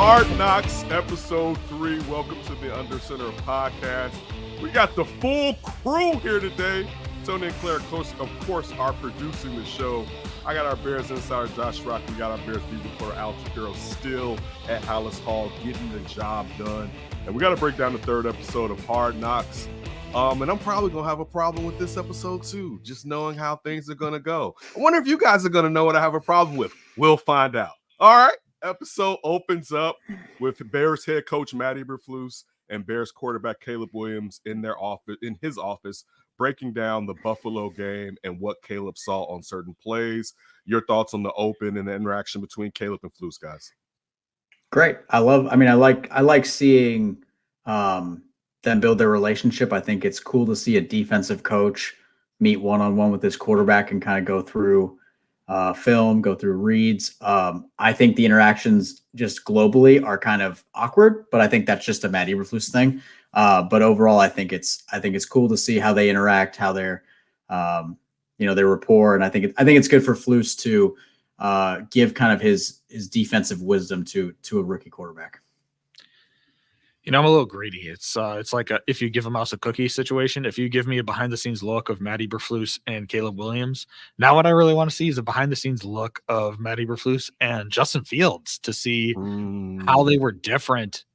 Hard Knocks, episode 3. Welcome to the Under Center podcast. We got the full crew here today. Tony and Claire, of course, are producing the show. I got our Bears insider, Josh Schrock. We got our Bears beat reporter, Alex Shapiro, still at Hallis Hall getting the job done. And we got to break down the third episode of Hard Knocks. And I'm probably going to have a problem with this episode, too, just knowing how things are going to go. I wonder if you guys are going to know what I have a problem with. We'll find out. All right. Episode opens up with Bears head coach Matt Eberflus and Bears quarterback Caleb Williams in his office, breaking down the Buffalo game and what Caleb saw on certain plays. Your thoughts on the open and the interaction between Caleb and Flus, guys? Great. I like seeing them build their relationship. I think it's cool to see a defensive coach meet one-on-one with his quarterback and kind of go through film, go through reads. I think the interactions just globally are kind of awkward, but I think that's just a Matt Eberflus thing. But overall, I think it's cool to see how they interact, how their their rapport, and I think it's good for Flus to give kind of his defensive wisdom to a rookie quarterback. I'm a little greedy. It's like if you give a mouse a cookie situation. If you give me a behind-the-scenes look of Matt Eberflus and Caleb Williams, now what I really want to see is a behind-the-scenes look of Matt Eberflus and Justin Fields to see how they were different.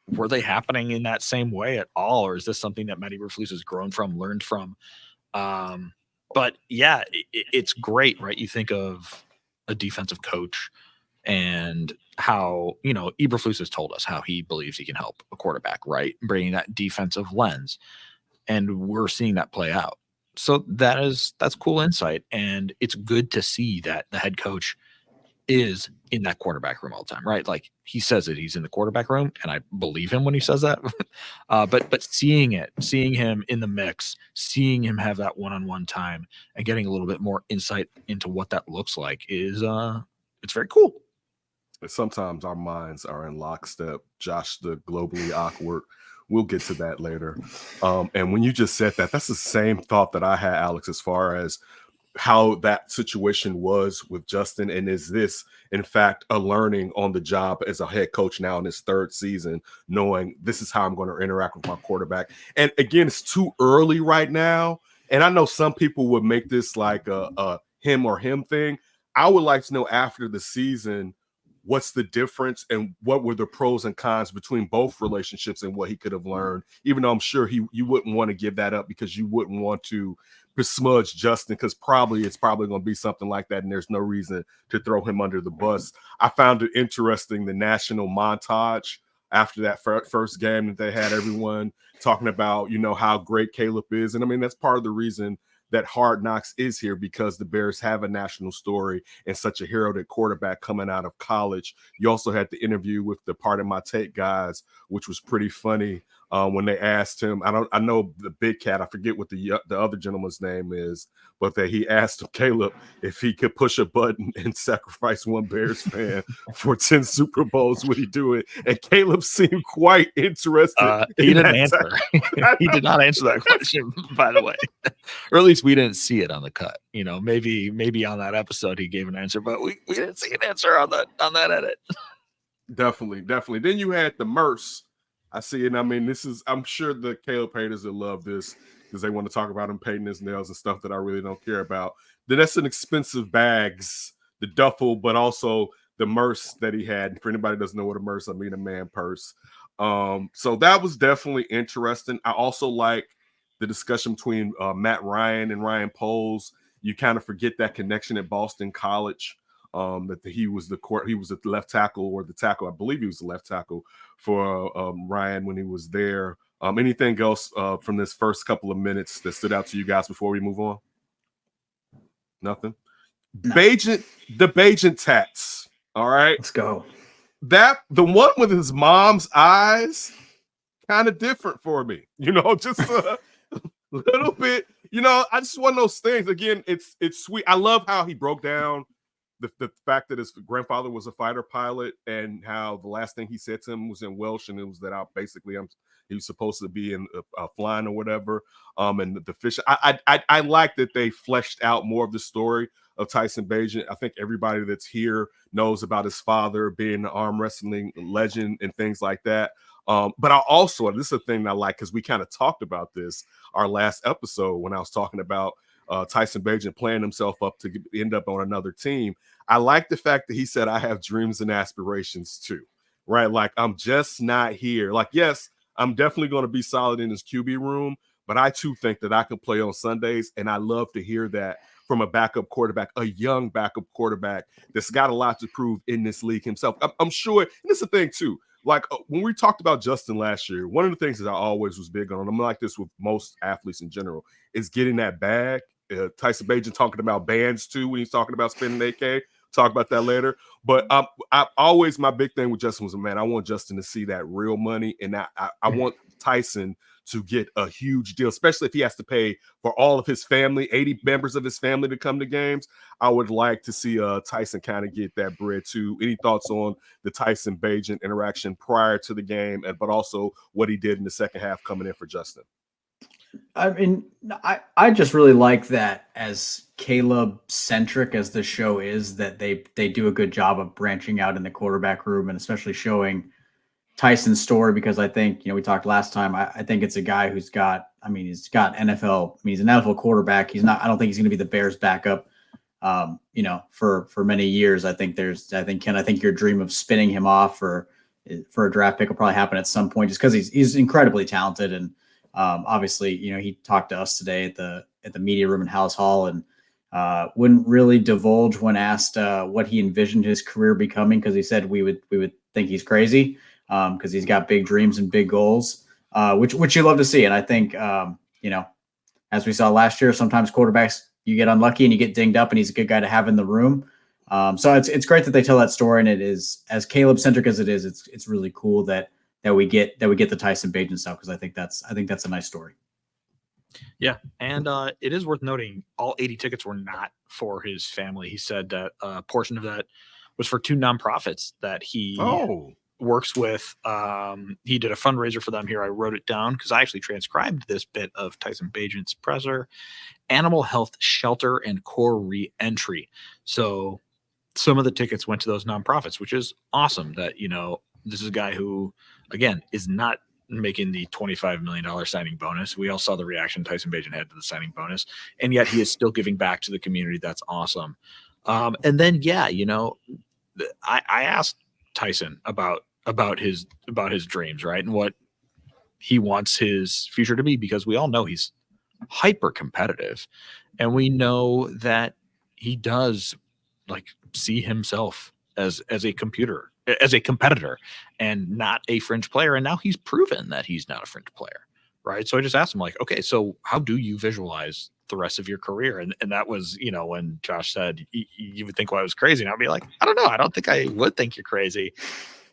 Were they happening in that same way at all, or is this something that Matt Eberflus has grown from, learned from? But yeah, it's great, right? You think of a defensive coach and how, Eberflus has told us how he believes he can help a quarterback, right? Bringing that defensive lens. And we're seeing that play out. So that's cool insight. And it's good to see that the head coach is in that quarterback room all the time, right? Like he says it, he's in the quarterback room, and I believe him when he says that. But seeing him in the mix, seeing him have that one-on-one time and getting a little bit more insight into what that looks like is it's very cool. Sometimes our minds are in lockstep. Josh, the globally awkward. We'll get to that later. And when you just said that, that's the same thought that I had, Alex, as far as how that situation was with Justin. And is this, in fact, a learning on the job as a head coach now in his third season, knowing this is how I'm going to interact with my quarterback? And again, it's too early right now. And I know some people would make this like a him or him thing. I would like to know after the season, what's the difference and what were the pros and cons between both relationships and what he could have learned, even though I'm sure you wouldn't want to give that up because you wouldn't want to besmudge Justin, because it's probably going to be something like that, and there's no reason to throw him under the bus. I found it interesting, the national montage after that first game that they had everyone talking about, how great Caleb is. And I mean, that's part of the reason that Hard Knocks is here, because the Bears have a national story and such a heralded quarterback coming out of college. You also had the interview with the Part of My Take guys, which was pretty funny when they asked him. I know the big cat, I forget what the other gentleman's name is, but that he asked him, Caleb, if he could push a button and sacrifice one Bears fan for 10 Super Bowls, would he do it? And Caleb seemed quite interested. He didn't answer. He did not answer that question, by the way. Or at least we didn't see it on the cut. Maybe on that episode he gave an answer, but we didn't see an answer on that edit. Definitely. Then you had the Merce. I see it. I mean, I'm sure the Caleb haters will love this because they want to talk about him painting his nails and stuff that I really don't care about. Then that's an expensive bags, the duffel, but also the Merce that he had. For anybody who doesn't know what a Merce, I mean a man purse. So that was definitely interesting. I also like the discussion between Matt Ryan and Ryan Poles. You kind of forget that connection at Boston College. That he was the left tackle or the tackle. I believe he was the left tackle for Ryan when he was there. Anything else from this first couple of minutes that stood out to you guys before we move on? Nothing. No. The Bagent tats. All right, let's go. The one with his mom's eyes, kind of different for me. Just a little bit. I just one of those things. Again, it's sweet. I love how he broke down the fact that his grandfather was a fighter pilot and how the last thing he said to him was in Welsh, and it was that I'm He was supposed to be in flying or whatever. And the fish. I like that they fleshed out more of the story of Tyson Bagent. I think everybody that's here knows about his father being an arm wrestling legend and things like that. But I also, and this is a thing that I like, because we kind of talked about this our last episode when I was talking about Tyson Bagent playing himself up to end up on another team. I like the fact that he said, I have dreams and aspirations too, right? Like, I'm just not here. Like, yes, I'm definitely going to be solid in his QB room, but I too think that I can play on Sundays. And I love to hear that from a backup quarterback, a young backup quarterback that's got a lot to prove in this league himself. I'm sure, and this is the thing too, like when we talked about Justin last year, one of the things that I always was big on, I'm like this with most athletes in general, is getting that bag. Tyson Bagent talking about bands too when he's talking about spending AK. Talk about that later. But I always, my big thing with Justin was, man, I want Justin to see that real money, and I want Tyson to get a huge deal, especially if he has to pay for all of his family, 80 members of his family to come to games. I would like to see Tyson kind of get that bread too. Any thoughts on the Tyson Bagent interaction prior to the game, but also what he did in the second half coming in for Justin? I mean, I just really like that, as Caleb centric as the show is, that they do a good job of branching out in the quarterback room, and especially showing Tyson's story, because I think, we talked last time, I think it's a guy who's got, he's got NFL, he's an NFL quarterback. I don't think he's going to be the Bears backup, for many years. I think your dream of spinning him off for a draft pick will probably happen at some point, just because he's incredibly talented. And obviously, he talked to us today at the media room in House Hall, and wouldn't really divulge when asked what he envisioned his career becoming, because he said we would think he's crazy, because he's got big dreams and big goals, which you love to see. And I think, as we saw last year, sometimes quarterbacks, you get unlucky and you get dinged up, and he's a good guy to have in the room. So it's great that they tell that story, and it is, as Caleb centric as it is, it's really cool that we get the Tyson Bagent stuff, because I think that's a nice story. Yeah, and it is worth noting all 80 tickets were not for his family. He said that a portion of that was for two nonprofits that he works with. He did a fundraiser for them here. I wrote it down because I actually transcribed this bit of Tyson Bagent's presser: Animal Health Shelter and Core Reentry. So some of the tickets went to those nonprofits, which is awesome. That, this is a guy who, again, is not making the $25 million signing bonus. We all saw the reaction Tyson Bagent had to the signing bonus, and yet he is still giving back to the community. That's awesome. And then, I asked Tyson about his dreams, right, and what he wants his future to be, because we all know he's hyper competitive, and we know that he does see himself as a competitor and not a fringe player. And now he's proven that he's not a fringe player, right? So I just asked him, okay, so how do you visualize the rest of your career? And that was, when Josh said, you would think, well, I was crazy. And I'd be like, I don't know. I don't think I would think you're crazy.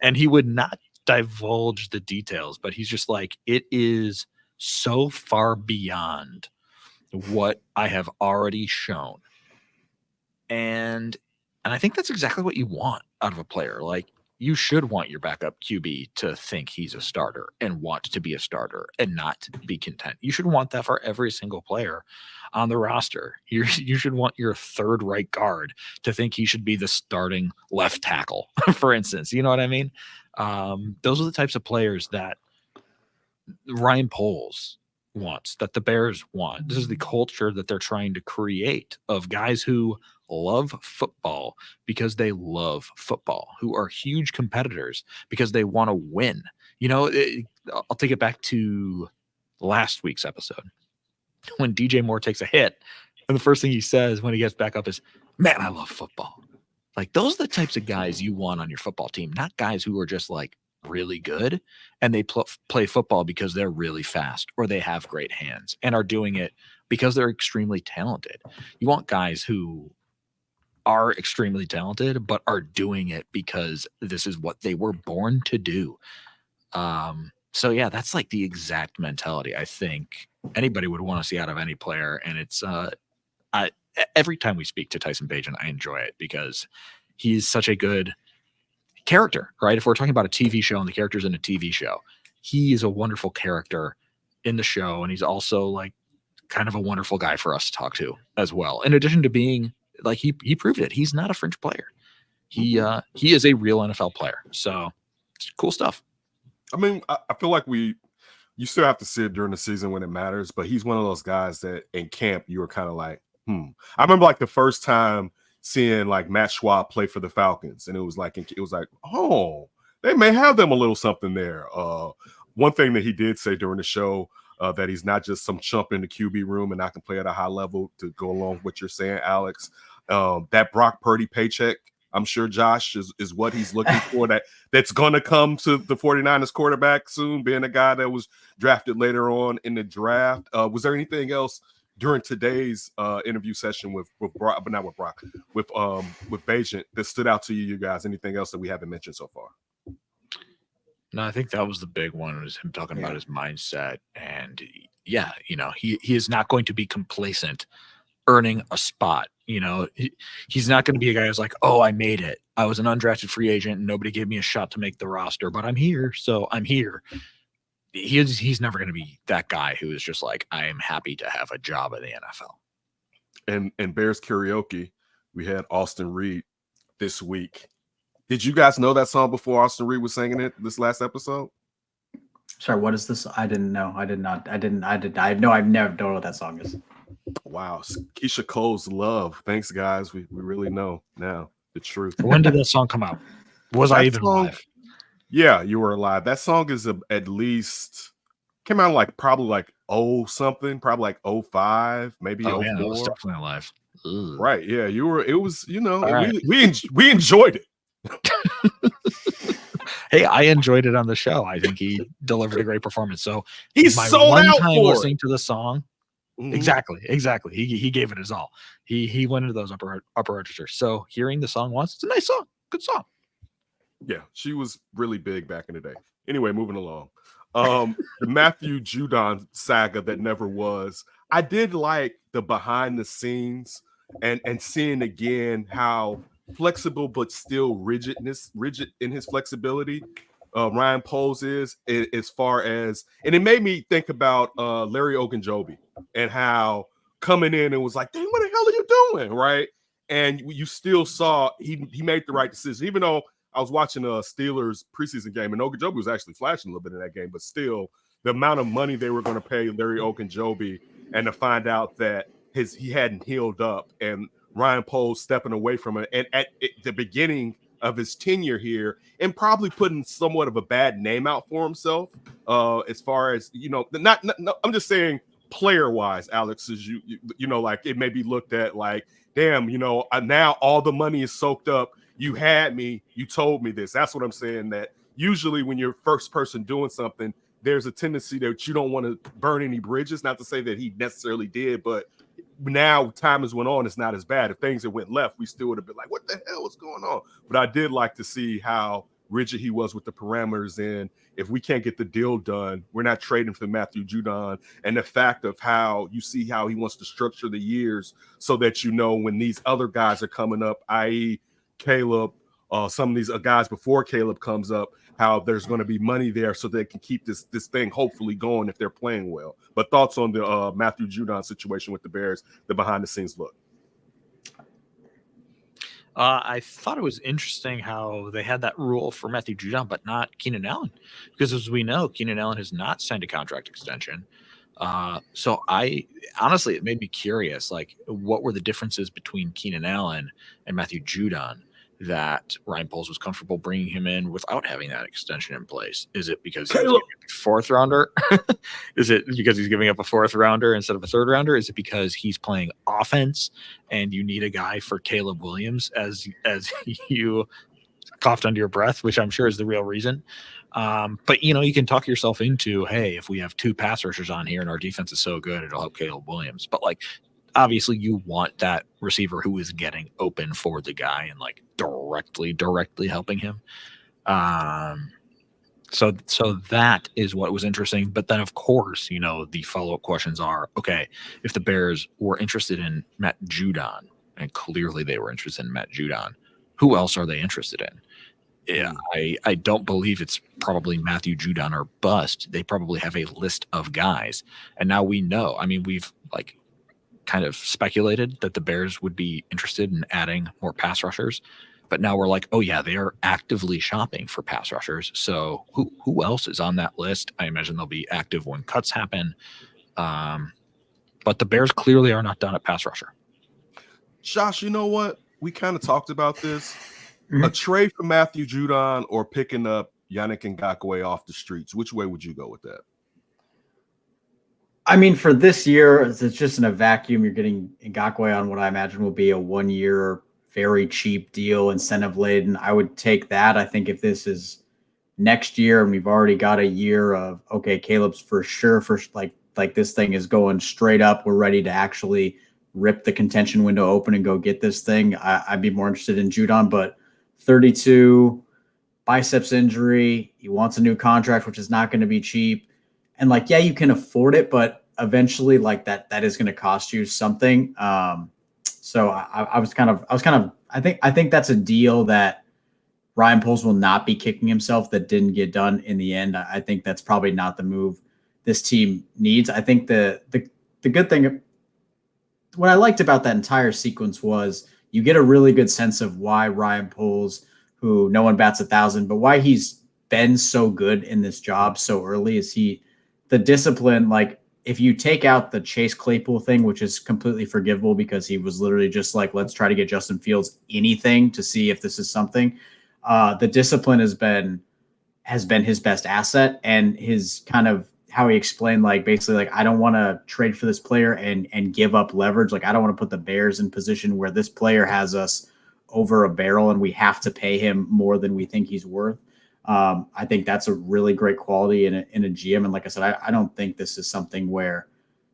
And he would not divulge the details, but he's just like, it is so far beyond what I have already shown. And I think that's exactly what you want out of a player. Like, you should want your backup QB to think he's a starter and want to be a starter and not be content. You should want that for every single player on the roster. You should want your third right guard to think he should be the starting left tackle, for instance. You know what I mean? Those are the types of players that Ryan Poles wants, that the Bears want. This is the culture that they're trying to create, of guys who love football because they love football, who are huge competitors because they want to win. I'll take it back to last week's episode when DJ Moore takes a hit, and the first thing he says when he gets back up is, "Man, I love football." Like, those are the types of guys you want on your football team, not guys who are just really good and they play football because they're really fast or they have great hands and are doing it because they're extremely talented. You want guys who are extremely talented but are doing it because this is what they were born to do. So yeah, that's the exact mentality I think anybody would want to see out of any player. And it's every time we speak to Tyson Bagent, I enjoy it because he's such a good character, right? If we're talking about a TV show and the characters in a TV show, he is a wonderful character in the show, and he's also like kind of a wonderful guy for us to talk to as well. In addition to being like he proved it, he's not a fringe player. He is a real NFL player. So it's cool stuff. I mean, I feel like you still have to see it during the season when it matters, but he's one of those guys that in camp you were kind of like, I remember like the first time seeing like Matt Schwab play for the Falcons, and it was like, oh, they may have them a little something there. One thing that he did say during the show, that he's not just some chump in the QB room and I can play at a high level, to go along with what you're saying, Alex. That Brock Purdy paycheck, I'm sure Josh is what he's looking for. That's going to come to the 49ers quarterback soon, being a guy that was drafted later on in the draft. Was there anything else during today's interview session with Brock, but not with Brock, with Bagent that stood out to you guys? Anything else that we haven't mentioned so far? No, I think that was the big one, was him talking about his mindset. And yeah, he is not going to be complacent earning a spot. He's not going to be a guy who's like, oh, I made it. I was an undrafted free agent and nobody gave me a shot to make the roster, but I'm here. So I'm here. He's never going to be that guy who is just like, I am happy to have a job in the NFL. And Bears karaoke, we had Austin Reed this week. Did you guys know that song before Austin Reed was singing it this last episode? Sorry, what is this? I didn't know. I did not. I know. I've never known what that song is. Wow. Keisha Cole's Love. Thanks, guys. We really know now the truth. When did that song come out? Was I even alive? Yeah, you were alive. That song is at least came out probably like something, probably like 05, maybe 04. Yeah, I was definitely alive. Ugh. Right. Yeah, you were. It was, right. we enjoyed it. Hey, I enjoyed it on the show. I think he delivered a great performance. So he's sold out for listening to the song. Mm-hmm. Exactly. He gave it his all. He went into those upper registers. So hearing the song once, it's a nice song. Good song. Yeah, she was really big back in the day. Anyway, moving along. The Matthew Judon saga that never was. I did like the behind the scenes and seeing again how flexible but still rigid in his flexibility Ryan Poles is, as far as, and it made me think about Larry Ogunjobi and how coming in and was like, dang, what the hell are you doing, right? And you still saw he made the right decision, even though I was watching a Steelers preseason game and Ogunjobi was actually flashing a little bit in that game, but still the amount of money they were going to pay Larry Ogunjobi, and to find out that he hadn't healed up, and Ryan Poles stepping away from it, and at the beginning of his tenure here, and probably putting somewhat of a bad name out for himself, as far as not I'm just saying player wise, Alex, is like it may be looked at like, damn, now all the money is soaked up. You had me, you told me this. That's what I'm saying. That usually when you're first person doing something, there's a tendency that you don't want to burn any bridges. Not to say that he necessarily did, but now time has went on, it's not as bad. If things had went left, we still would have been like, what the hell is going on? But I did like to see how rigid he was with the parameters, and if we can't get the deal done, we're not trading for Matthew Judon. And the fact of how you see how he wants to structure the years so that when these other guys are coming up, i.e. Caleb, some of these guys before Caleb comes up, how there's going to be money there so they can keep this thing hopefully going if they're playing well. But thoughts on the Matthew Judon situation with the Bears, the behind the scenes look? I thought it was interesting how they had that rule for Matthew Judon, but not Keenan Allen, because as we know, Keenan Allen has not signed a contract extension. So honestly, it made me curious, like, what were the differences between Keenan Allen and Matthew Judon that Ryan Poles was comfortable bringing him in without having that extension in place? Is it because he's giving up a fourth rounder? Is it because he's giving up a fourth rounder instead of a third rounder? Is it because he's playing offense and you need a guy for Caleb Williams, as you coughed under your breath, which I'm sure is the real reason? But you can talk yourself into, hey, if we have two pass rushers on here and our defense is so good, it'll help Caleb Williams. But obviously you want that receiver who is getting open for the guy and directly helping him. So that is what was interesting. But then of course, the follow-up questions are, okay, if the Bears were interested in Matt Judon, and clearly they were interested in Matt Judon, who else are they interested in? Yeah, I don't believe it's probably Matthew Judon or bust. They probably have a list of guys. And now we know. I mean, we've like kind of speculated that the Bears would be interested in adding more pass rushers. But now we're like, oh yeah, they are actively shopping for pass rushers. So who else is on that list? I imagine they'll be active when cuts happen. But the Bears clearly are not done at pass rusher. Josh, you know what? We kind of talked about this. Mhm. A trade for Matthew Judon or picking up Yannick Ngakoue off the streets. Which way would you go with that? I mean, for this year, it's just in a vacuum. You're getting Ngakoue on what I imagine will be a 1-year, very cheap deal, incentive laden. I would take that. I think if this is next year and we've already got a year of, okay, Caleb's for sure, like this thing is going straight up. We're ready to actually rip the contention window open and go get this thing. I'd be more interested in Judon, but 32, biceps injury. He wants a new contract, which is not going to be cheap. And like, yeah, you can afford it, but eventually like that is going to cost you something. So I think that's a deal that Ryan Poles will not be kicking himself that didn't get done in the end. I think that's probably not the move this team needs. I think the good thing, what I liked about that entire sequence was you get a really good sense of why Ryan Poles, who no one bats 1,000, but why he's been so good in this job so early. Is the discipline, like if you take out the Chase Claypool thing, which is completely forgivable because he was literally just like, let's try to get Justin Fields anything to see if this is something. The discipline has been his best asset, and his kind of how he explained, like basically like, I don't want to trade for this player and give up leverage. Like I don't want to put the Bears in position where this player has us over a barrel and we have to pay him more than we think he's worth. I think that's a really great quality in a GM. And like I said, I don't think this is something where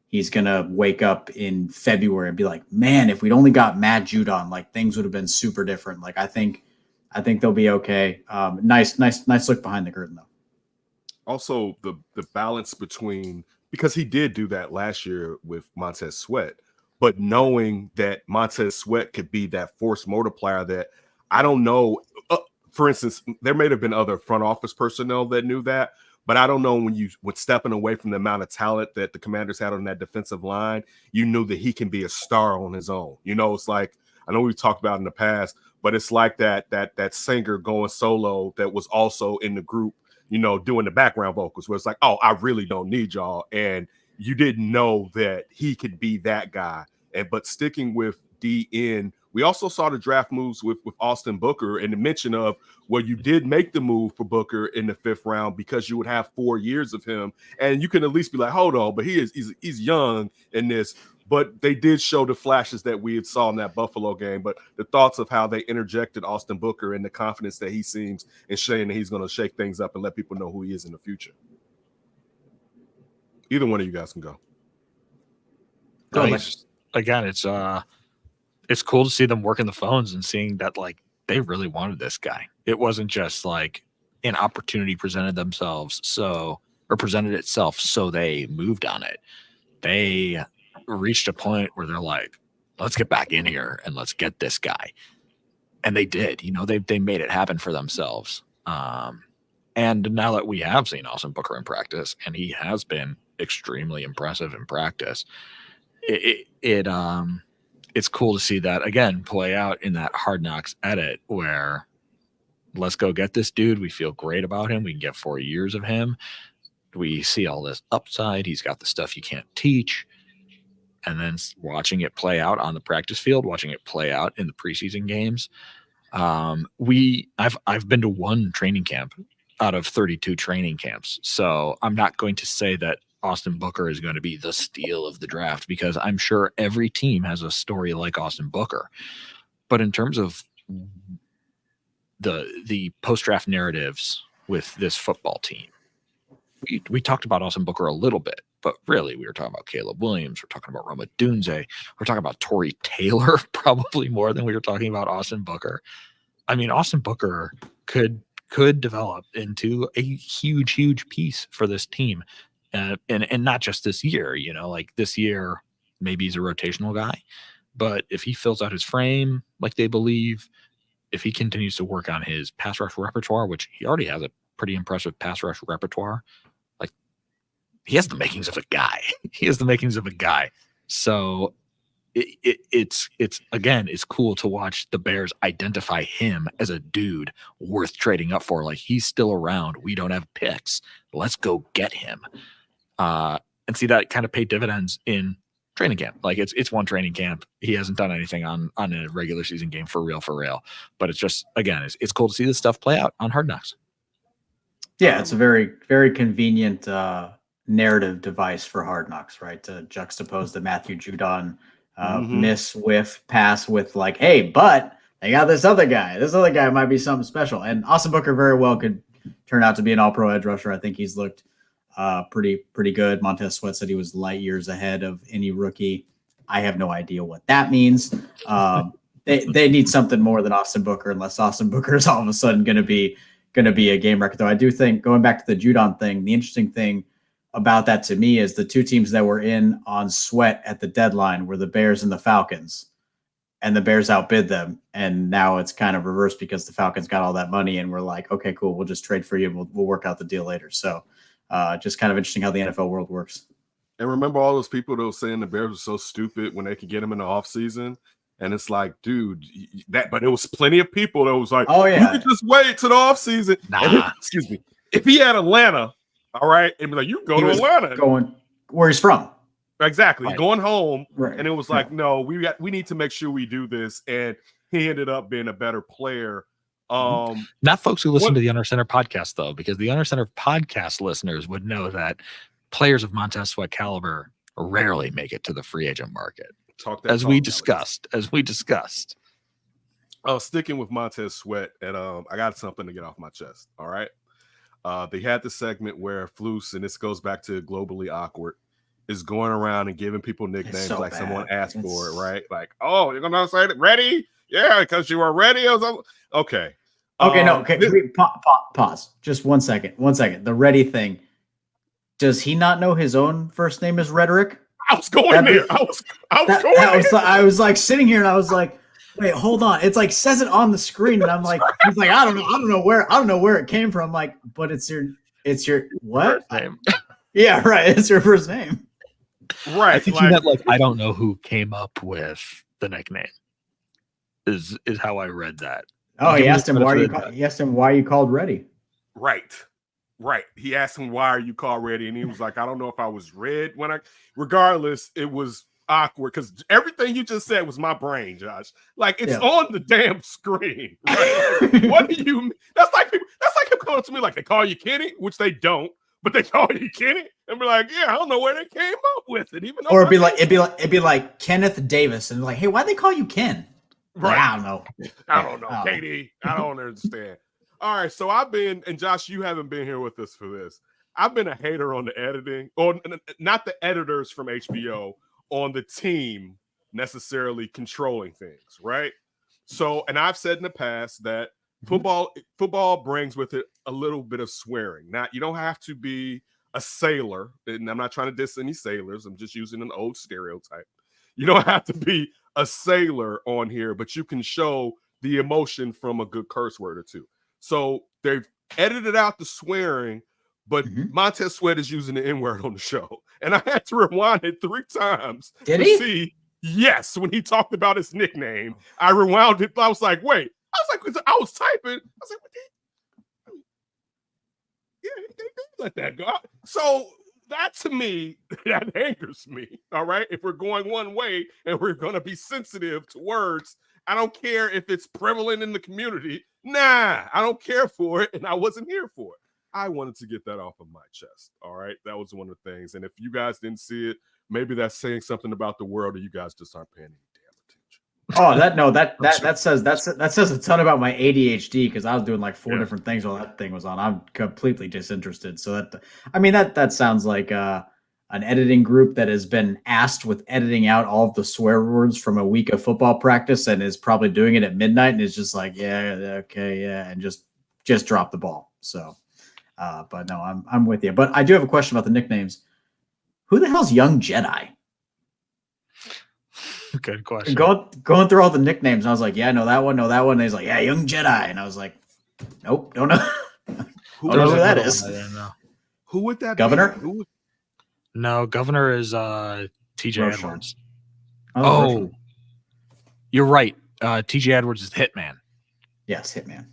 he's going to wake up in February and be like, man, if we'd only got Matt Judon, like things would have been super different. Like I think they'll be okay. Nice look behind the curtain though. Also, the balance between, because he did do that last year with Montez Sweat, but knowing that Montez Sweat could be that force multiplier that I don't know. For instance, there may have been other front office personnel that knew that, but I don't know when stepping away from the amount of talent that the Commanders had on that defensive line, you knew that he can be a star on his own. You know, it's like, I know we've talked about in the past, but it's like that singer going solo that was also in the group, you know, doing the background vocals, where it's like, oh, I really don't need y'all. And you didn't know that he could be that guy. But sticking with DN, we also saw the draft moves with Austin Booker, and the mention of, well, you did make the move for Booker in the 5th round because you would have 4 years of him. And you can at least be like, hold on, but he's young in this. But they did show the flashes that we had saw in that Buffalo game. But the thoughts of how they interjected Austin Booker and the confidence that he seems and saying that he's going to shake things up and let people know who he is in the future. Either one of you guys can go. Again, it's cool to see them working the phones and seeing that like they really wanted this guy. It wasn't just like an opportunity presented itself, so they moved on it. They reached a point where they're like, let's get back in here and let's get this guy. And they did. You know, they made it happen for themselves. And now that we have seen Austin Booker in practice, and he has been extremely impressive in practice, it's cool to see that again play out in that Hard Knocks edit where let's go get this dude. We feel great about him. We can get 4 years of him. We see all this upside. He's got the stuff you can't teach. And then watching it play out on the practice field, watching it play out in the preseason games. I've been to one training camp out of 32 training camps. So I'm not going to say that Austin Booker is going to be the steal of the draft, because I'm sure every team has a story like Austin Booker. But in terms of the post-draft narratives with this football team, we talked about Austin Booker a little bit, but really we were talking about Caleb Williams. We're talking about Roma Dunze. We're talking about Tory Taylor probably more than we were talking about Austin Booker. I mean, Austin Booker could develop into a huge piece for this team. And not just this year, you know, like this year, maybe he's a rotational guy, but if he fills out his frame like they believe, if he continues to work on his pass rush repertoire, which he already has a pretty impressive pass rush repertoire, like he has the makings of a guy. He has the makings of a guy. So it's again, it's cool to watch the Bears identify him as a dude worth trading up for. Like, he's still around. We don't have picks. Let's go get him. And see that kind of pay dividends in training camp. Like, it's one training camp. He hasn't done anything on a regular season game for real. But it's just, again, it's cool to see this stuff play out on Hard Knocks. Yeah, it's a very, very convenient narrative device for Hard Knocks, right? To juxtapose the Matthew Judon miss, whiff, pass with like, hey, but they got this other guy. This other guy might be something special. And Austin Booker very well could turn out to be an all-pro edge rusher. I think he's looked pretty good. Montez Sweat said he was light years ahead of any rookie. I have no idea what that means. They need something more than Austin Booker, unless Austin Booker is all of a sudden going to be a game record. Though I do think, going back to the Judon thing, the interesting thing about that to me is the two teams that were in on Sweat at the deadline were the Bears and the Falcons, and the Bears outbid them. And now it's kind of reversed because the Falcons got all that money and we're like, okay, cool, we'll just trade for you. We'll work out the deal later. So just kind of interesting how the NFL world works. And remember all those people that were saying the Bears were so stupid when they could get him in the offseason? And it's like, dude, but it was plenty of people that was like, oh yeah, you could just wait to the offseason. Nah. Excuse me. If he had Atlanta, all right, it'd be like, you go to Atlanta. Going where he's from. Exactly. Right. Going home. Right. And it was like, no, we need to make sure we do this. And he ended up being a better player. Not folks who listen to the Under Center podcast, though, because the Under Center podcast listeners would know that players of Montez Sweat caliber rarely make it to the free agent market. As we discussed. Sticking with Montez Sweat, and I got something to get off my chest. All right. They had the segment where Flus, and this goes back to globally awkward, is going around and giving people nicknames so like bad. Someone asked for it, right? Like, oh, you're gonna say it ready? Yeah, because you were ready or something. Okay. Pause. Just 1 second. 1 second. The ready thing. Does he not know his own first name is Rhetoric? I was going there. I was like sitting here and I was like, wait, hold on. It's like says it on the screen, and I'm like, he's like, I don't know where it came from. I'm like, but it's your what? First name. Yeah, right. It's your first name. Right. I think he meant like, I don't know who came up with the nickname. Is how I read that. Oh, he asked him why you called Ready. Right. He asked him, why are you called Ready? And he was like, I don't know if I was red regardless, it was awkward because everything you just said was my brain, Josh. Like, it's on the damn screen. Right? What do you mean? That's like him coming to me like they call you Kenny, which they don't, but they call you Kenny and be like, yeah, I don't know where they came up with it. Even though or it'd be like Kenneth Davis and like, hey, why'd they call you Ken? Right. Like, I don't know. Katie, I don't understand. All right, so I've been, and Josh, you haven't been here with us for this. I've been a hater on the editing, or not the editors from HBO, on the team necessarily controlling things, right? So, and I've said in the past that football brings with it a little bit of swearing. Now, you don't have to be a sailor, and I'm not trying to diss any sailors. I'm just using an old stereotype. You don't have to be a sailor on here, but you can show the emotion from a good curse word or two. So they've edited out the swearing, but Montez Sweat is using the N-word on the show. And I had to rewind it 3 times to see, yes, when he talked about his nickname, I rewound it. I was like, wait. I was typing. I was like, they let that go. So that to me, that angers me. All right. If we're going one way and we're going to be sensitive to words, I don't care if it's prevalent in the community. Nah, I don't care for it. And I wasn't here for it. I wanted to get that off of my chest. All right. That was one of the things. And if you guys didn't see it, maybe that's saying something about the world, or you guys just aren't paying any damn attention. Oh, that says a ton about my ADHD, because I was doing like 4 different things while that thing was on. I'm completely disinterested. So that sounds like an editing group that has been asked with editing out all of the swear words from a week of football practice and is probably doing it at midnight and is just like, and just drop the ball. So, but no, I'm with you. But I do have a question about the nicknames. Who the hell's Young Jedi? Good question. Going through all the nicknames, I was like, yeah, I know that one, And he's like, yeah, Young Jedi. And I was like, nope, don't know. Who Don't know who that another is. one I didn't know. Who would that Governor? be? Who would... No, Governor is T.J. Roshan. Edwards. Oh, Roshan. You're right. T.J. Edwards is Hitman. Yes, Hitman.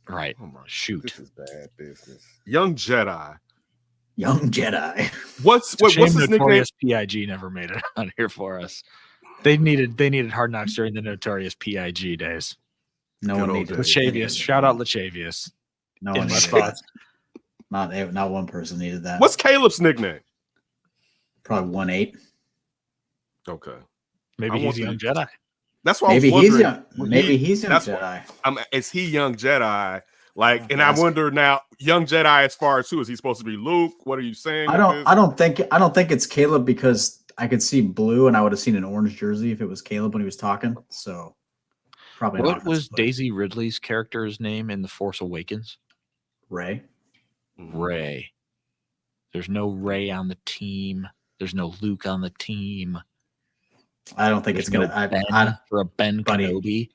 Right. Oh my, Shoot. This is bad business. Young Jedi. Young Jedi. What's his nickname? Notorious PIG never made it on here for us. They needed Hard Knocks during the Notorious PIG days. No Good one old needed days. Lachavius. Shout out Lachavius. No in one my needed spots. that. Not one person needed that. What's Caleb's nickname? Probably 1-8. Okay. Maybe I he's want Young the- Jedi. That's why Maybe I was he's wondering. young. Maybe he's Young that's Jedi. Is he Young Jedi? Like, and Yes. I wonder now, Young Jedi as far as who is he supposed to be? Luke? What are you saying? I don't think it's Caleb because I could see blue and I would have seen an orange jersey if it was Caleb when he was talking. So probably What not. was Daisy Ridley's character's name in The Force Awakens? Ray? Ray. There's no Ray on the team. There's no Luke on the team. I don't think There's it's gonna. no Ben for a Ben Buddy. Kenobi.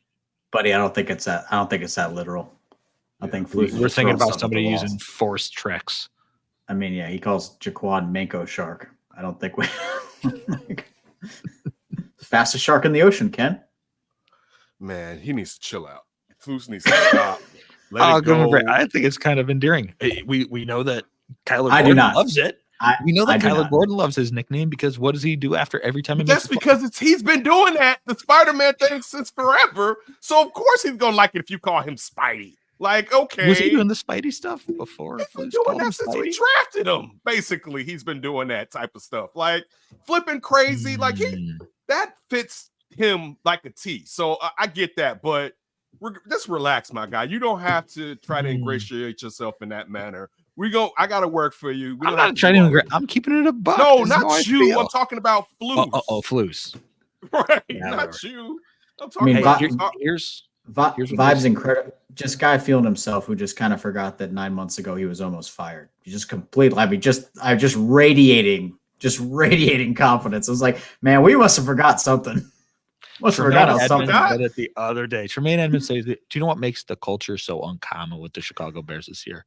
Buddy, I don't think it's that. I don't think it's that literal. I think Flus is We're just thinking throwing about stuff somebody at the walls. using force tricks. I mean, yeah, he calls Jaquan Manco Shark. I don't think we. Fastest shark in the ocean, Ken. Man, he needs to chill out. Flus needs to stop. Let I'll it give him a go. break. I think it's kind of endearing. We know that Kyler I do Gordon not. loves it. We know I that do Kyler not. Gordon loves his nickname because what does he do after every time he That's makes a play? because he's been doing that, the Spider-Man thing, since forever. So of course he's gonna like it if you call him Spidey. Like, okay, Was he doing the Spidey stuff before? he's been Flus doing called him that since we Spidey? drafted him. Basically, he's been doing that type of stuff, like flipping crazy. Like that fits him like a T. So I get that, but just relax, my guy. You don't have to try to ingratiate yourself in that manner. I got to work for you. I'm not trying to. I'm keeping it a buck. No, This is how not I you. feel. I'm talking about Flus. Flus. Right, Yeah, not whatever. you. I'm I talking mean, about Here's Here's what Vibes incredible. Just guy feeling himself who just kind of forgot that 9 months ago he was almost fired. He just completely. I mean, I'm just radiating confidence. I was like, man, we must have forgot something. Must have forgot how something. said it the other day. Tremaine Edmonds says, "Do you know what makes the culture so uncommon with the Chicago Bears this year?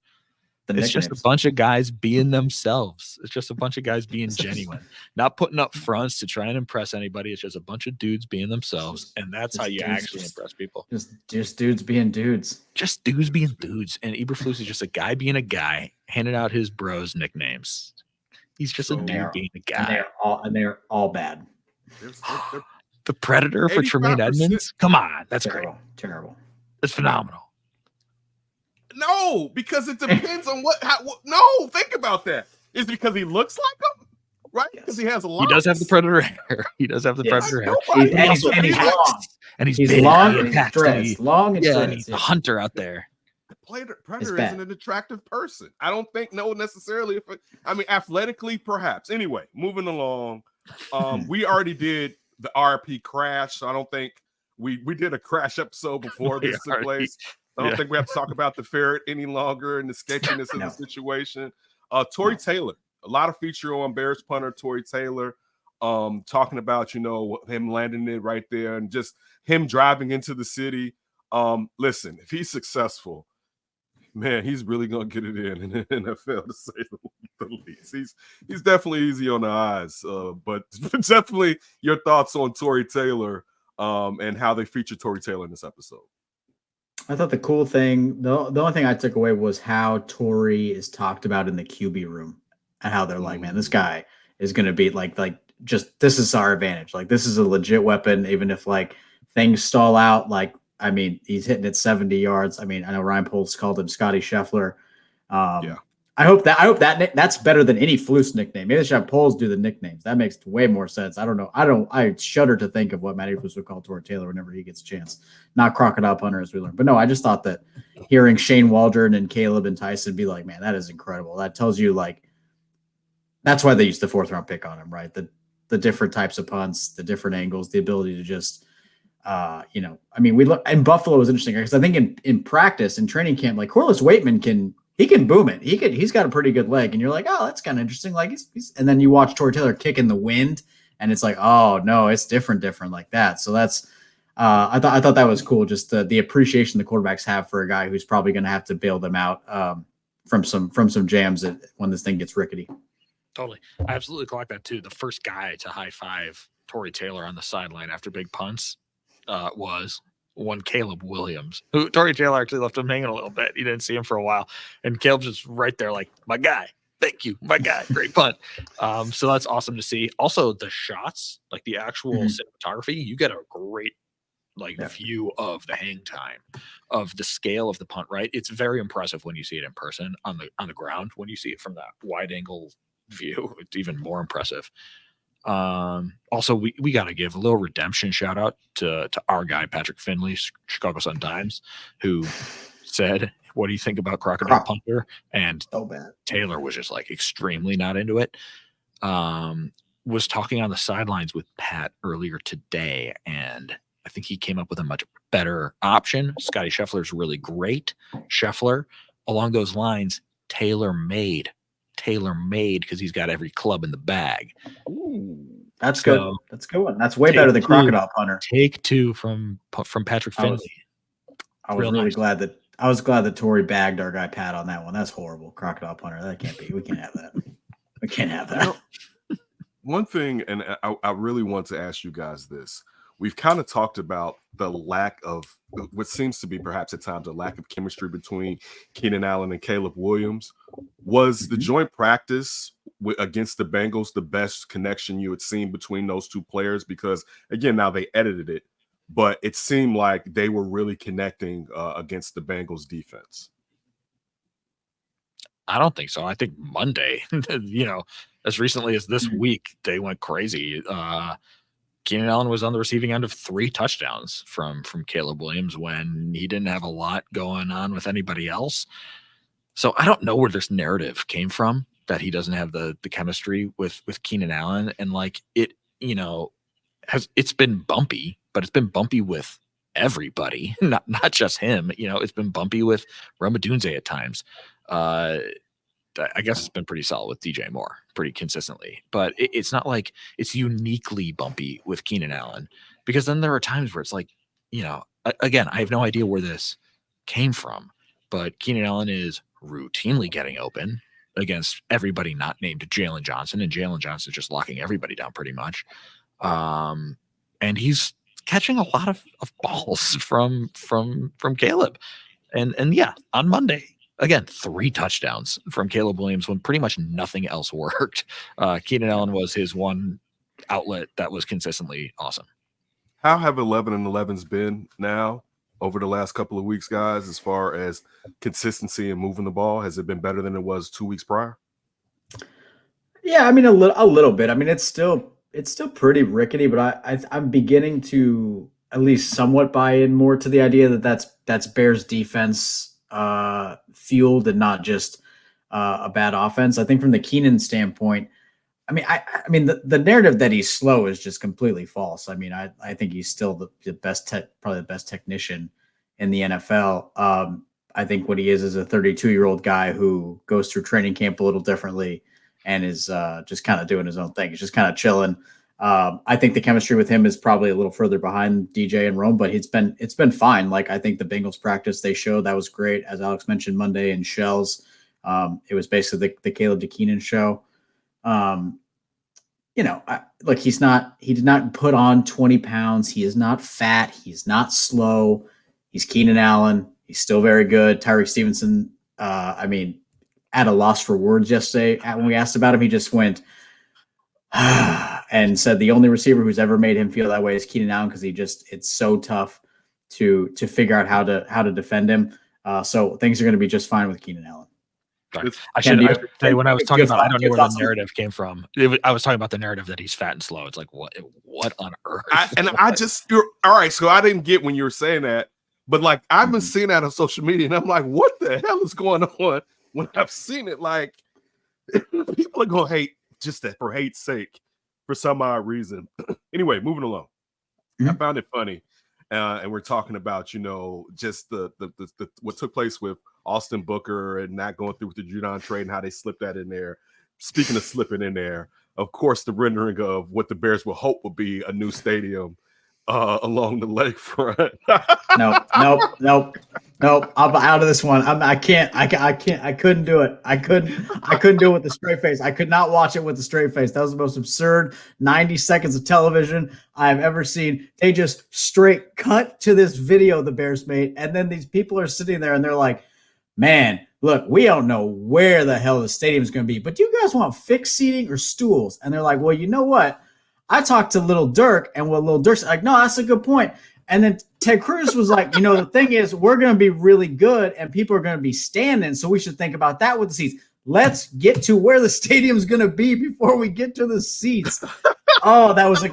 It's just a bunch of guys being themselves. It's just a bunch of guys being genuine, not putting up fronts to try and impress anybody. It's just a bunch of dudes being themselves, and that's how you actually impress people. Just dudes being dudes. Just dudes being dudes. And Eberflus is just a guy being a guy, handing out his bros nicknames. He's just a dude being a guy. And they're all bad. The Predator for Tremaine Edmonds? Come on. That's terrible. great. Terrible. It's phenomenal. No, because it depends on no, think about that. Is it because he looks like him? Right? Because he has a lot. He does have the Predator hair. He does have the Predator hair. And he's long. And he's long and he's dressed. Long and yeah, dressed. and he's a hunter out there. Predator isn't an attractive person. I don't think necessarily. Athletically, perhaps. Anyway, moving along. We already did the RP crash, so I don't think we did a crash episode before this took place. I don't think we have to talk about the ferret any longer and the sketchiness of the situation. Tory Taylor, a lot of feature on Bears punter Tory Taylor, talking about him landing it right there and just him driving into the city. Listen, if he's successful, man, he's really gonna get it in the NFL, to say the least. He's definitely easy on the eyes, but definitely your thoughts on Tory Taylor and how they feature Tory Taylor in this episode. I thought the cool thing, the only thing I took away was how Tory is talked about in the QB room and how they're like, man, this guy is going to be like just this is our advantage. Like, this is a legit weapon, even if like things stall out. Like, I mean, he's hitting it 70 yards. I mean, I know Ryan Poles called him Scotty Scheffler. Yeah. I hope that's better than any Flus nickname. Maybe they should have Poles do the nicknames. That makes way more sense. I don't know. I shudder to think of what Matt Eberflus would call Tory Taylor whenever he gets a chance. Not crocodile punter, as we learned. But no, I just thought that hearing Shane Waldron and Caleb and Tyson be like, man, that is incredible. That tells you like that's why they used the 4th round pick on him, right? The different types of punts, the different angles, the ability to just we look, and Buffalo was interesting because I think in practice in training camp, like Corliss Waitman can boom it. He's got a pretty good leg, and you're like, oh, that's kind of interesting. Like he's and then you watch Tory Taylor kick in the wind and it's like, oh no, it's different like that. So that's I thought that was cool, just the appreciation the quarterbacks have for a guy who's probably going to have to bail them out from some jams when this thing gets rickety. Totally. I absolutely clocked that too. The first guy to high five Tory Taylor on the sideline after big punts was one Caleb Williams, who Tory Taylor actually left him hanging a little bit. He didn't see him for a while. And Caleb's just right there like, my guy, thank you, my guy, great punt. So that's awesome to see. Also, the shots, like the actual cinematography, you get a great view of the hang time, of the scale of the punt, right? It's very impressive when you see it in person on the ground. When you see it from that wide angle view, it's even more impressive. Also, we got to give a little redemption shout out to our guy Patrick Finley, Chicago Sun-Times, who said, what do you think about crocodile punter? And so bad. Taylor was just like extremely not into it. Was talking on the sidelines with Pat earlier today, and I think he came up with a much better option. Scotty Scheffler's really great. Scheffler, along those lines, tailor-made because he's got every club in the bag. Ooh, that's good. That's a good one. That's way better than crocodile punter. Take two from Patrick Finley. I was really glad that Tory bagged our guy Pat on that one. That's horrible. Crocodile punter. That can't be. We can't have that. We can't have that. One thing, and I really want to ask you guys this. We've kind of talked about the lack of what seems to be perhaps at times a lack of chemistry between Keenan Allen and Caleb Williams. Was the joint practice against the Bengals the best connection you had seen between those two players? Because, again, now they edited it, but it seemed like they were really connecting against the Bengals defense. I don't think so. I think Monday, as recently as this week, they went crazy. Keenan Allen was on the receiving end of 3 touchdowns from Caleb Williams when he didn't have a lot going on with anybody else. So I don't know where this narrative came from that he doesn't have the chemistry with Keenan Allen. And it's been bumpy, but it's been bumpy with everybody, not just him. It's been bumpy with Rome Odunze at times. I guess it's been pretty solid with DJ Moore pretty consistently, but it's not like it's uniquely bumpy with Keenan Allen, because then there are times where it's like, again, I have no idea where this came from, but Keenan Allen is routinely getting open against everybody not named Jalen Johnson, and Jalen Johnson is just locking everybody down pretty much. And he's catching a lot of balls from Caleb. And yeah, on Monday, again, 3 touchdowns from Caleb Williams when pretty much nothing else worked. Keenan Allen was his one outlet that was consistently awesome. How have 11 and 11s been now over the last couple of weeks, guys, as far as consistency and moving the ball? Has it been better than it was 2 weeks prior? Yeah, I mean, a little bit. I mean, it's still pretty rickety, but I'm beginning to at least somewhat buy in more to the idea that that's Bears defense fueled and not just a bad offense. I think from the Keenan standpoint, I mean the narrative that he's slow is just completely false. I mean, I think he's still the best probably the best technician in the NFL. I think what he is a 32-year-old guy who goes through training camp a little differently and is just kind of doing his own thing. He's just kind of chilling. I think the chemistry with him is probably a little further behind DJ and Rome, but it's been fine. Like, I think the Bengals practice they showed, that was great. As Alex mentioned, Monday in Shells, it was basically the Caleb to Keenan show. He did not put on 20 pounds. He is not fat. He's not slow. He's Keenan Allen. He's still very good. Tyreek Stevenson, at a loss for words yesterday when we asked about him, he just went, and said the only receiver who's ever made him feel that way is Keenan Allen, because it's so tough to figure out how to defend him. So things are going to be just fine with Keenan Allen. I should say, when I was talking about, I don't know where the narrative came from. I was talking about the narrative that he's fat and slow. It's like, what on earth? You're all right. So I didn't get when you were saying that, but like I've been seeing that on social media, and I'm like, what the hell is going on? When I've seen it, like people are going to hate just that for hate's sake for some odd reason. Anyway, moving along. I found it funny. And we're talking about, just the what took place with Austin Booker and not going through with the Judon trade and how they slipped that in there. Speaking of slipping in there, of course, the rendering of what the Bears would hope would be a new stadium along the lakefront. Nope. I'm out of this one. I can't. I couldn't do it. I couldn't do it with the straight face. I could not watch it with the straight face. That was the most absurd 90 seconds of television I've ever seen. They just straight cut to this video the Bears made, and then these people are sitting there and they're like, "Man, look, we don't know where the hell the stadium is going to be, but do you guys want fixed seating or stools?" And they're like, "Well, you know what? I talked to Little Dirk, and what Little Dirk's like, no, that's a good point." And then Ted Cruz was like, the thing is, we're going to be really good, and people are going to be standing, so we should think about that with the seats. Let's get to where the stadium's going to be before we get to the seats. Oh, that was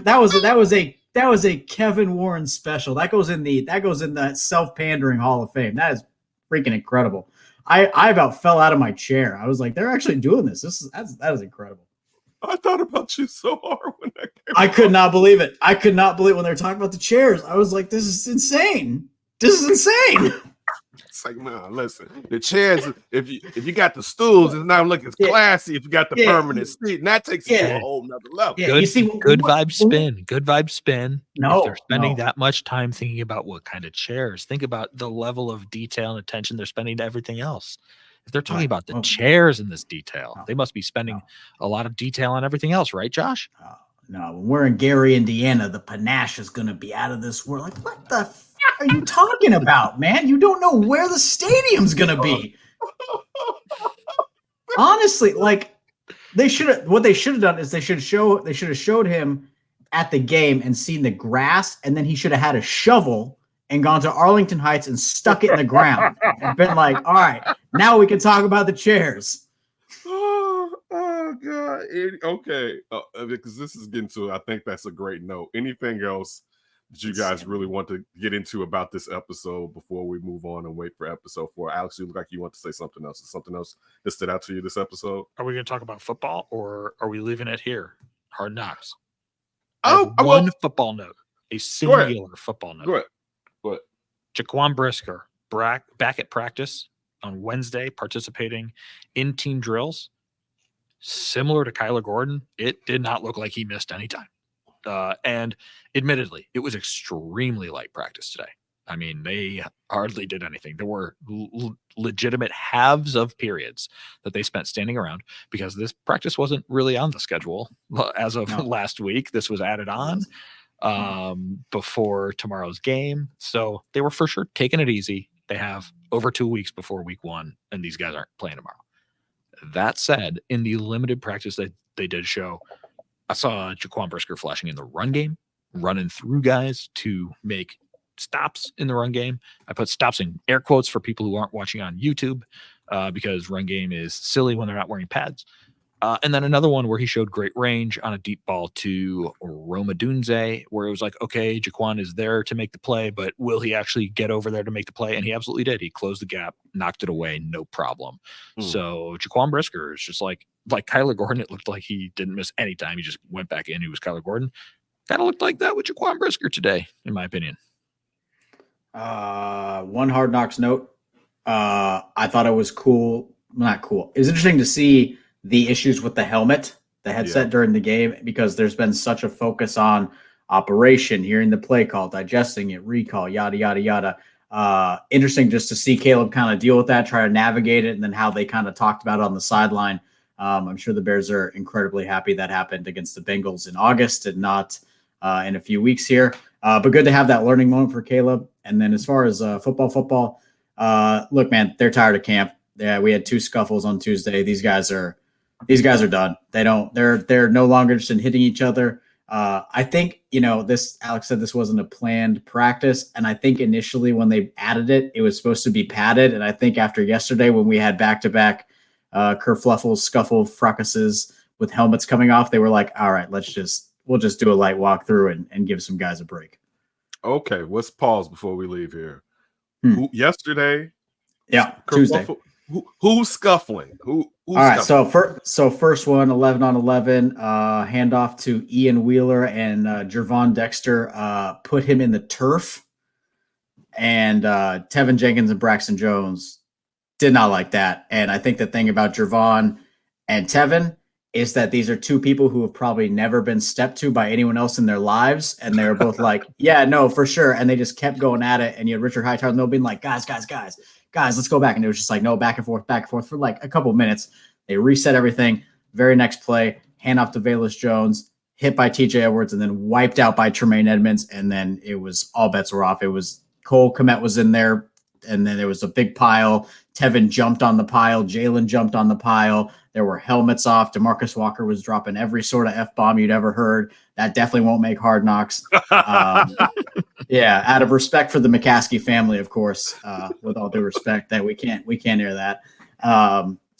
a Kevin Warren special. That goes in the self-pandering Hall of Fame. That is freaking incredible. I about fell out of my chair. I was like, they're actually doing this. That is incredible. I thought about you so hard when that came I could not believe it. I could not believe when they were talking about the chairs. I was like, this is insane. This is insane. It's like, man, listen, the chairs, if you got the stools, it's not looking classy if you got the permanent seat, and that takes it to a whole nother level. Yeah, good vibe spin. Good vibe spin. No, if they're spending that much time thinking about what kind of chairs, think about the level of detail and attention they're spending to everything else. If they're talking about the chairs in this detail, they must be spending a lot of detail on everything else, right, Josh? No, when we're in Gary, Indiana, the panache is going to be out of this world. Like, what the f are you talking about, man? You don't know where the stadium's going to be. Honestly, like, what they should have done is they should have showed him at the game and seen the grass, and then he should have had a shovel and gone to Arlington Heights and stuck it in the ground and been like, all right, now we can talk about the chairs. Oh God. Okay. Because this is getting to, I think that's a great note. Anything else that you guys really want to get into about this episode before we move on and wait for episode 4? Alex, you look like you want to say something else. Is something else that stood out to you this episode? Are we going to talk about football, or are we leaving it here? Hard Knocks. One football note. A singular football note. Go ahead. Jaquan Brisker back at practice on Wednesday, participating in team drills. Similar to Kyler Gordon, it did not look like he missed any time. And admittedly, it was extremely light practice today. I mean, they hardly did anything. There were legitimate halves of periods that they spent standing around because this practice wasn't really on the schedule as of last week. This was added on before tomorrow's game. So they were for sure taking it easy. They have over 2 weeks before week 1, and these guys aren't playing tomorrow. That said, in the limited practice that they did show, I saw Jaquan Brisker flashing in the run game, running through guys to make stops in the run game. I put stops in air quotes for people who aren't watching on YouTube because run game is silly when they're not wearing pads. And then another one where he showed great range on a deep ball to Roma Dunze, where it was like, okay, Jaquan is there to make the play, but will he actually get over there to make the play? And he absolutely did. He closed the gap, knocked it away, no problem. So Jaquan Brisker is just like Kyler Gordon. It looked like he didn't miss any time. He just went back in. He was Kyler Gordon. Kind of looked like that with Jaquan Brisker today, in my opinion. One Hard Knocks note. I thought it was cool. Not cool. It was interesting to see the issues with the helmet, the headset during the game, because there's been such a focus on operation, hearing the play call, digesting it, recall, yada, yada, yada. Interesting just to see Caleb kind of deal with that, try to navigate it, and then how they kind of talked about it on the sideline. I'm sure the Bears are incredibly happy that happened against the Bengals in August and not in a few weeks here. But good to have that learning moment for Caleb. And then as far as football, look, man, they're tired of camp. Yeah, we had 2 scuffles on Tuesday. These guys are done. They're no longer interested in hitting each other. I think, Alex said this wasn't a planned practice. And I think initially when they added it, it was supposed to be padded. And I think after yesterday, when we had back-to-back kerfluffles, scuffle fracases with helmets coming off, they were like, all right, we'll just do a light walkthrough and give some guys a break. Okay. Let's pause before we leave here. Yesterday. Yeah. Tuesday. Who's scuffling? Who's all right. scuffling? So first one, 11 on 11, handoff to Ian Wheeler and Jervon Dexter, put him in the turf. And Tevin Jenkins and Braxton Jones did not like that. And I think the thing about Jervon and Tevin is that these are two people who have probably never been stepped to by anyone else in their lives. And they were both like, yeah, no, for sure. And they just kept going at it. And you had Richard Hightower and they'll be like, guys, let's go back. And it was just like, no, back and forth for like a couple of minutes. They reset everything. Very next play, hand off to Velus Jones, hit by TJ Edwards, and then wiped out by Tremaine Edmonds. And then it was all bets were off. It was Cole Kmet was in there. And then there was a big pile. Tevin jumped on the pile. Jalen jumped on the pile. There were helmets off. DeMarcus Walker was dropping every sort of F-bomb you'd ever heard. That definitely won't make Hard Knocks. Yeah, out of respect for the McCaskey family, of course, with all due respect, that we can't air that.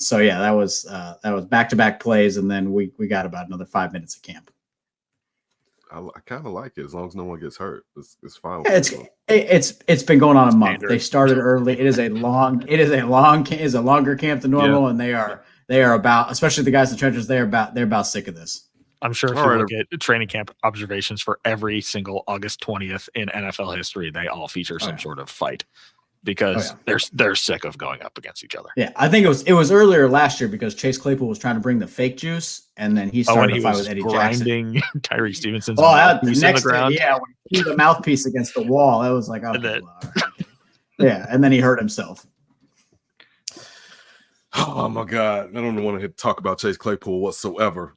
So yeah, that was back-to-back plays, and then we got about another 5 minutes of camp. I kind of like it as long as no one gets hurt. It's fine. Yeah, it's been going on a month. They started early. It is a longer camp than normal, and they are about, especially the guys in the trenches. They're about sick of this. I'm sure if you look at training camp observations for every single August 20th in NFL history, they all feature some sort of fight because they're sick of going up against each other. Yeah, I think it was earlier last year because Chase Claypool was trying to bring the fake juice, and then he started to fight with Eddie grinding Jackson. Tyreek Stevenson's the next ground. day, when he threw the mouthpiece against the wall, that was like, yeah, and then he hurt himself. Oh my God, I don't want to talk about Chase Claypool whatsoever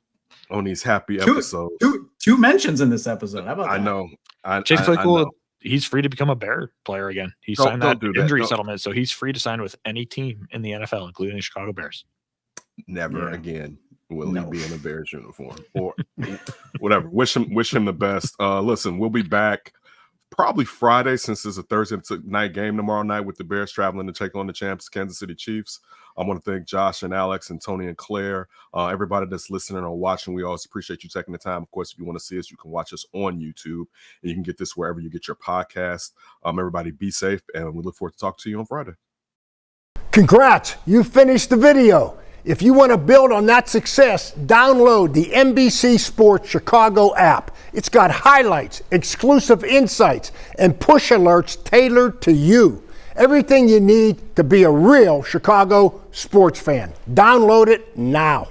on these happy episodes. Two mentions in this episode. How about that? I know. Chase Claypool, he's free to become a Bear player again. He signed that injury settlement, so he's free to sign with any team in the NFL, including the Chicago Bears. Never again will he be in a Bears uniform or whatever. Wish him the best. Listen, we'll be back probably Friday since it's a Thursday night game tomorrow night with the Bears traveling to take on the champs, Kansas City Chiefs. I want to thank Josh and Alex and Tony and Claire, everybody that's listening or watching. We always appreciate you taking the time. Of course, if you want to see us, you can watch us on YouTube, and you can get this wherever you get your podcast. Everybody be safe, and we look forward to talking to you on Friday. Congrats, you finished the video. If you want to build on that success, download the NBC Sports Chicago app. It's got highlights, exclusive insights, and push alerts tailored to you. Everything you need to be a real Chicago sports fan. Download it now.